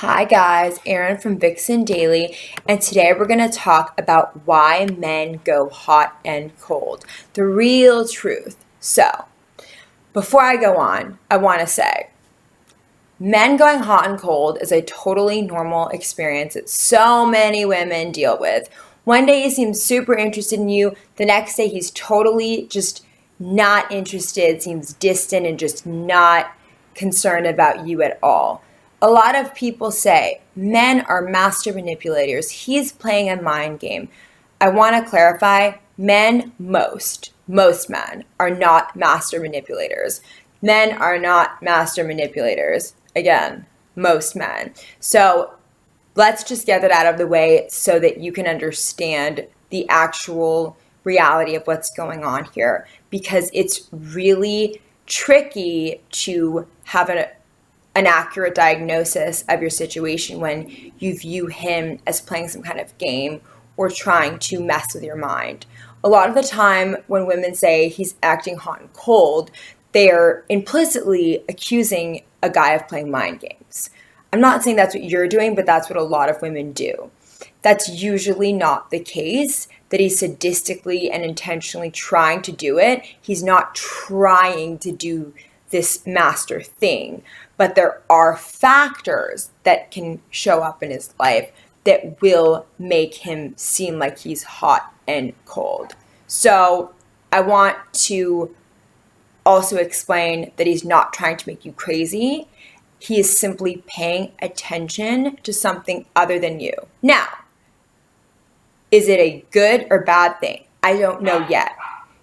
Hi guys, Erin from VixenDaily, and today we're going to talk about why men go hot and cold. The real truth. So, before I go on, I want to say, men going hot and cold is a totally normal experience that so many women deal with. One day he seems super interested in you, the next day he's totally just not interested, seems distant and just not concerned about you at all. A lot of people say men are master manipulators. He's playing a mind game. I want to clarify, most men are not master manipulators. Men are not master manipulators. Again, most men. So let's just get that out of the way so that you can understand the actual reality of what's going on here, because it's really tricky to have an accurate diagnosis of your situation when you view him as playing some kind of game or trying to mess with your mind. A lot of the time when women say he's acting hot and cold, they're implicitly accusing a guy of playing mind games. I'm not saying that's what you're doing, but that's what a lot of women do. That's usually not the case, that he's sadistically and intentionally trying to do it. He's not trying to do this master thing, but there are factors that can show up in his life that will make him seem like he's hot and cold. So I want to also explain that he's not trying to make you crazy. He is simply paying attention to something other than you. Now, is it a good or bad thing? I don't know yet.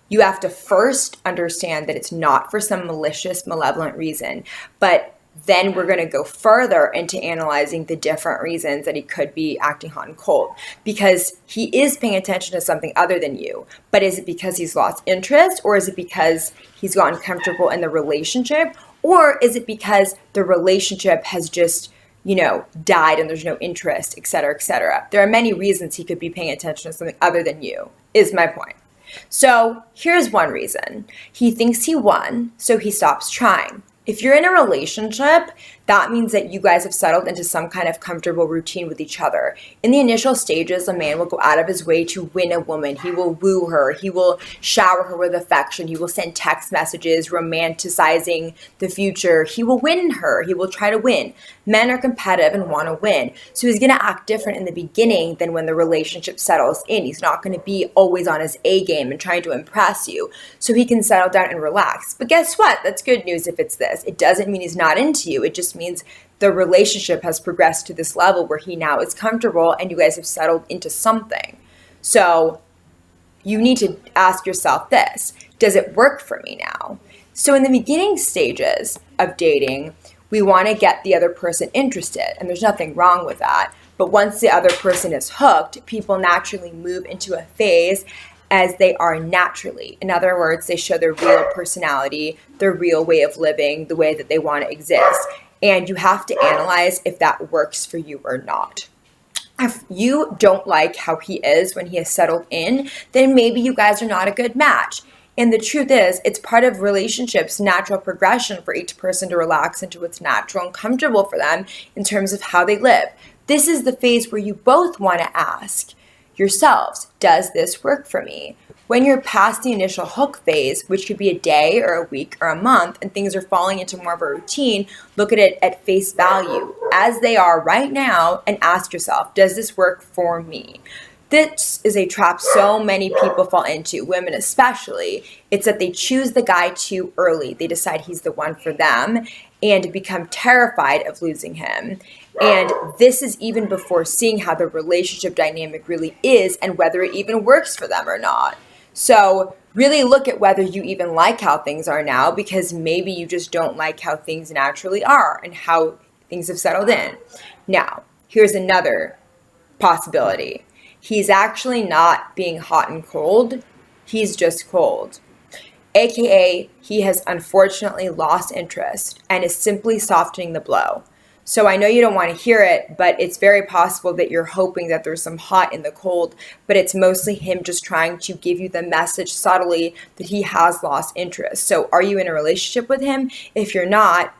You have to first understand that it's not for some malicious, malevolent reason, but then we're going to go further into analyzing the different reasons that he could be acting hot and cold, because he is paying attention to something other than you. But is it because he's lost interest, or is it because he's gotten comfortable in the relationship, or is it because the relationship has just, died and there's no interest, et cetera, et cetera? There are many reasons he could be paying attention to something other than you, is my point. So here's one reason. He thinks he won, so he stops trying. If you're in a relationship, that means that you guys have settled into some kind of comfortable routine with each other. In the initial stages, a man will go out of his way to win a woman. He will woo her. He will shower her with affection. He will send text messages romanticizing the future. He will win her. He will try to win. Men are competitive and want to win. So he's going to act different in the beginning than when the relationship settles in. He's not going to be always on his A game and trying to impress you. So he can settle down and relax. But guess what? That's good news if it's this. It doesn't mean he's not into you. It just means the relationship has progressed to this level where he now is comfortable and you guys have settled into something. So you need to ask yourself this: does it work for me now? So in the beginning stages of dating, we want to get the other person interested, and there's nothing wrong with that. But once the other person is hooked, people naturally move into a phase as they are naturally. In other words, they show their real personality, their real way of living, the way that they want to exist. And you have to analyze if that works for you or not. If you don't like how he is when he has settled in, then maybe you guys are not a good match. And the truth is, it's part of relationships' natural progression for each person to relax into what's natural and comfortable for them in terms of how they live. This is the phase where you both want to ask yourselves, does this work for me? When you're past the initial hook phase, which could be a day or a week or a month, and things are falling into more of a routine, look at it at face value as they are right now and ask yourself, does this work for me? This is a trap so many people fall into, women especially. It's that they choose the guy too early. They decide he's the one for them and become terrified of losing him. And this is even before seeing how the relationship dynamic really is and whether it even works for them or not. So really look at whether you even like how things are now, because maybe you just don't like how things naturally are and how things have settled in. Now, here's another possibility. He's actually not being hot and cold. He's just cold. AKA, he has unfortunately lost interest and is simply softening the blow. So I know you don't want to hear it, but it's very possible that you're hoping that there's some hot in the cold, but it's mostly him just trying to give you the message subtly that he has lost interest. So are you in a relationship with him? If you're not,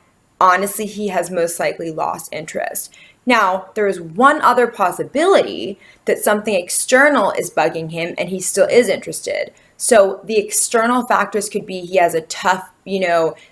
honestly, he has most likely lost interest. Now, there is one other possibility that something external is bugging him and he still is interested. So the external factors could be he has a tough,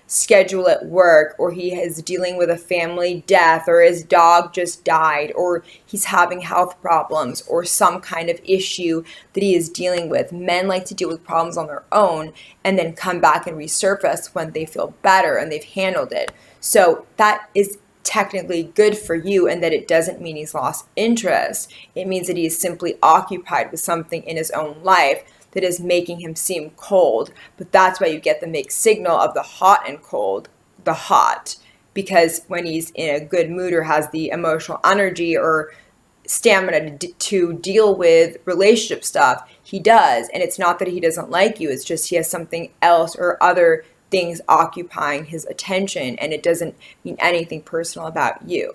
schedule at work, or he is dealing with a family death, or his dog just died, or he's having health problems, or some kind of issue that he is dealing with. Men like to deal with problems on their own and then come back and resurface when they feel better and they've handled it. So that is technically good for you, and that it doesn't mean he's lost interest. It means that he is simply occupied with something in his own life that is making him seem cold. But that's why you get the mixed signal of the hot and cold, the hot, because when he's in a good mood or has the emotional energy or stamina to deal with relationship stuff, he does. And it's not that he doesn't like you, it's just he has something else or other things occupying his attention, and it doesn't mean anything personal about you.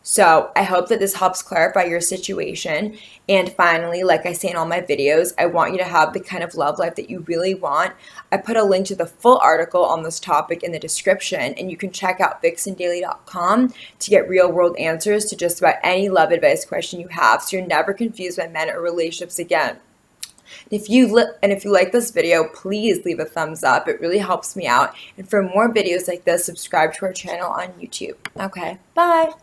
So I hope that this helps clarify your situation. And finally, like I say in all my videos, I want you to have the kind of love life that you really want. I put a link to the full article on this topic in the description, and you can check out VixenDaily.com to get real world answers to just about any love advice question you have, so you're never confused by men or relationships again. If you like this video, please leave a thumbs up. It really helps me out. And for more videos like this, subscribe to our channel on YouTube. Okay, bye.